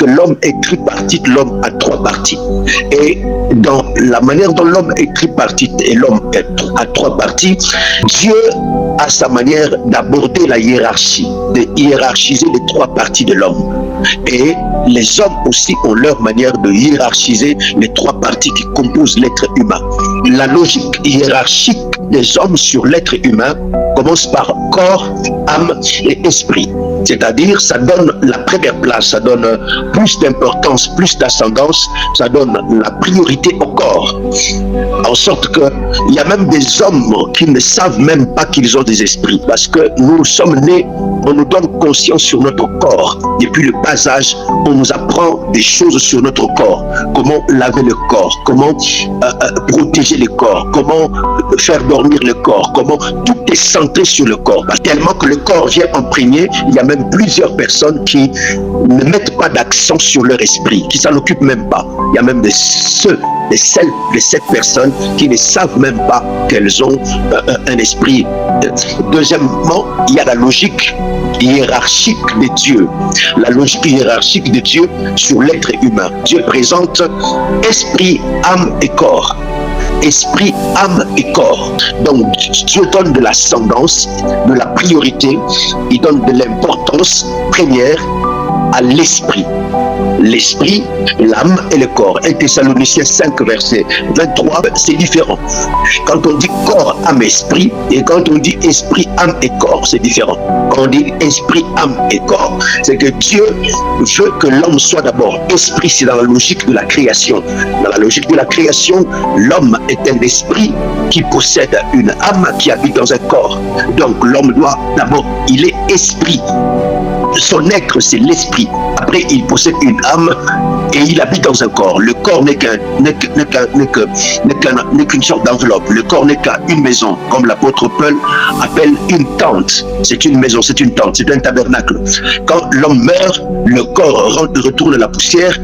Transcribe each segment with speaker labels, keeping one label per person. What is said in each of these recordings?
Speaker 1: que l'homme est tripartite, l'homme a trois parties. Et dans la manière dont l'homme est tripartite et l'homme a trois parties, Dieu a sa manière d'aborder la hiérarchie, de hiérarchiser les trois parties de l'homme. Et les hommes aussi ont leur manière de hiérarchiser les trois parties qui composent l'être humain. La logique hiérarchique des hommes sur l'être humain commence par corps, âme et esprit. C'est-à-dire, ça donne la première place, ça donne plus d'importance, plus d'ascendance, ça donne la priorité au corps. En sorte qu'il y a même des hommes qui ne savent même pas qu'ils ont des esprits, parce que nous sommes nés, on nous donne conscience sur notre corps. Depuis le bas âge, on nous apprend des choses sur notre corps. Comment laver le corps, comment protéger le corps, comment faire dormir le corps, comment tout est centré sur le corps. Tellement que le corps vient en premier, il y a même plusieurs personnes qui ne mettent pas d'accent sur leur esprit, qui s'en occupent même pas. Il y a même celles de cette personne qui ne savent même pas qu'elles ont un esprit. Deuxièmement, il y a la logique hiérarchique de Dieu. La logique hiérarchique de Dieu sur l'être humain. Dieu présente esprit, âme et corps. Esprit, âme et corps. Donc Dieu donne de l'ascendance, de la priorité, il donne de l'importance première à l'esprit. L'esprit, l'âme et le corps. 1 Thessaloniciens 5, verset 23, c'est différent. Quand on dit corps, âme, esprit, et quand on dit esprit, âme et corps, c'est différent. Quand on dit esprit, âme et corps, c'est que Dieu veut que l'homme soit d'abord esprit, c'est dans la logique de la création. Dans la logique de la création, l'homme est un esprit qui possède une âme qui habite dans un corps. Donc l'homme doit d'abord, il est esprit. Son être, c'est l'esprit. Après, il possède une âme et il habite dans un corps. Le corps n'est qu'une sorte d'enveloppe. Le corps n'est qu'une maison, comme l'apôtre Paul appelle une tente. C'est une maison, c'est une tente, c'est un tabernacle. Quand l'homme meurt, le corps retourne à la poussière.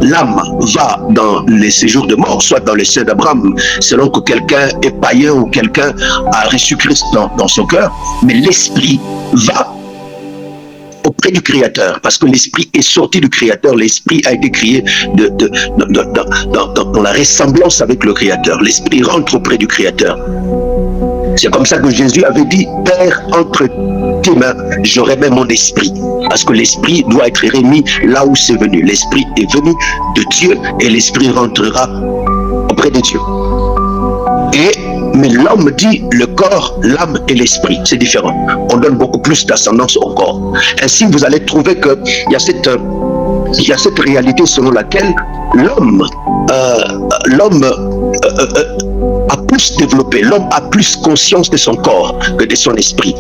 Speaker 1: L'âme va dans les séjours de mort, soit dans les seins d'Abraham, selon que quelqu'un est païen ou quelqu'un a reçu Christ dans son cœur. Mais l'esprit va auprès du Créateur, parce que l'esprit est sorti du Créateur, l'esprit a été créé dans la ressemblance avec le Créateur. L'esprit rentre auprès du Créateur. C'est comme ça que Jésus avait dit, Père, entre tes mains, je remets mon esprit. Parce que l'esprit doit être remis là où c'est venu. L'esprit est venu de Dieu et l'esprit rentrera auprès de Dieu. Mais l'homme dit le corps, l'âme et l'esprit. C'est différent. On donne beaucoup plus d'ascendance au corps. Ainsi, vous allez trouver qu'il y a cette réalité selon laquelle l'homme a plus développé, l'homme a plus conscience de son corps que de son esprit.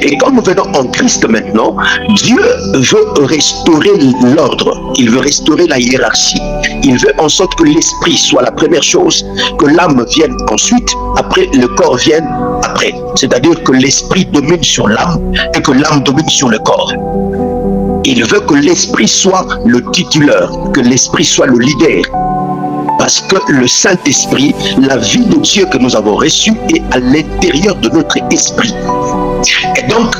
Speaker 1: Et quand nous venons en Christ maintenant, Dieu veut restaurer l'ordre, il veut restaurer la hiérarchie, il veut en sorte que l'esprit soit la première chose, que l'âme vienne ensuite, après le corps vienne après. C'est-à-dire que l'esprit domine sur l'âme et que l'âme domine sur le corps. Il veut que l'esprit soit le titulaire, que l'esprit soit le leader. Parce que le Saint-Esprit, la vie de Dieu que nous avons reçue est à l'intérieur de notre esprit. Et donc,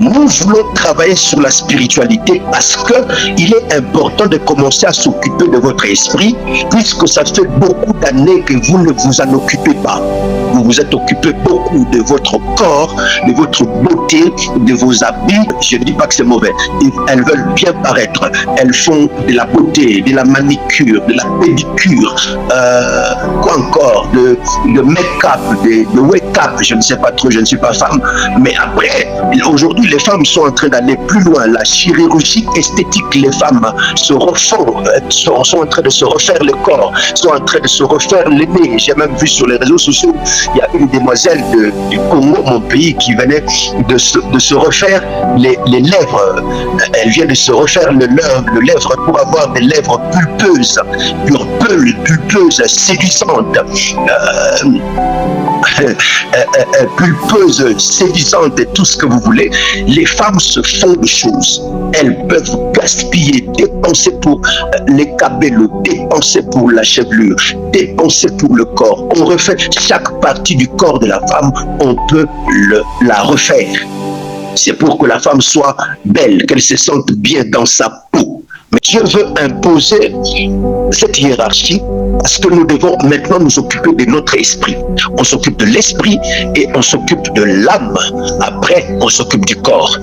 Speaker 1: nous voulons travailler sur la spiritualité parce qu'il est important de commencer à s'occuper de votre esprit, puisque ça fait beaucoup d'années que vous ne vous en occupez pas. Vous vous êtes occupé beaucoup de votre corps, de votre beauté, de vos habits. Je ne dis pas que c'est mauvais. Elles veulent bien paraître. Elles font de la beauté, de la manicure, de la pédicure, quoi encore, de make-up, de wake-up. Je ne sais pas trop, je ne suis pas femme. Mais après, aujourd'hui, les femmes sont en train d'aller plus loin. La chirurgie esthétique, les femmes se refont, sont en train de se refaire le corps, sont en train de se refaire le nez. J'ai même vu sur les réseaux sociaux, il y a une demoiselle du Congo, mon pays, qui venait de se refaire les lèvres. Elle vient de se refaire le lèvre pour avoir des lèvres pulpeuses, pulpeuses, séduisantes. Pulpeuse, séduisante et tout ce que vous voulez. Les femmes se font des choses. Elles peuvent gaspiller, dépenser pour les cabellos, dépenser pour la chevelure, dépenser pour le corps. On refait chaque partie du corps de la femme, on peut la refaire. C'est pour que la femme soit belle, qu'elle se sente bien dans sa peau. Dieu veut imposer cette hiérarchie parce que nous devons maintenant nous occuper de notre esprit. On s'occupe de l'esprit et on s'occupe de l'âme. Après, on s'occupe du corps.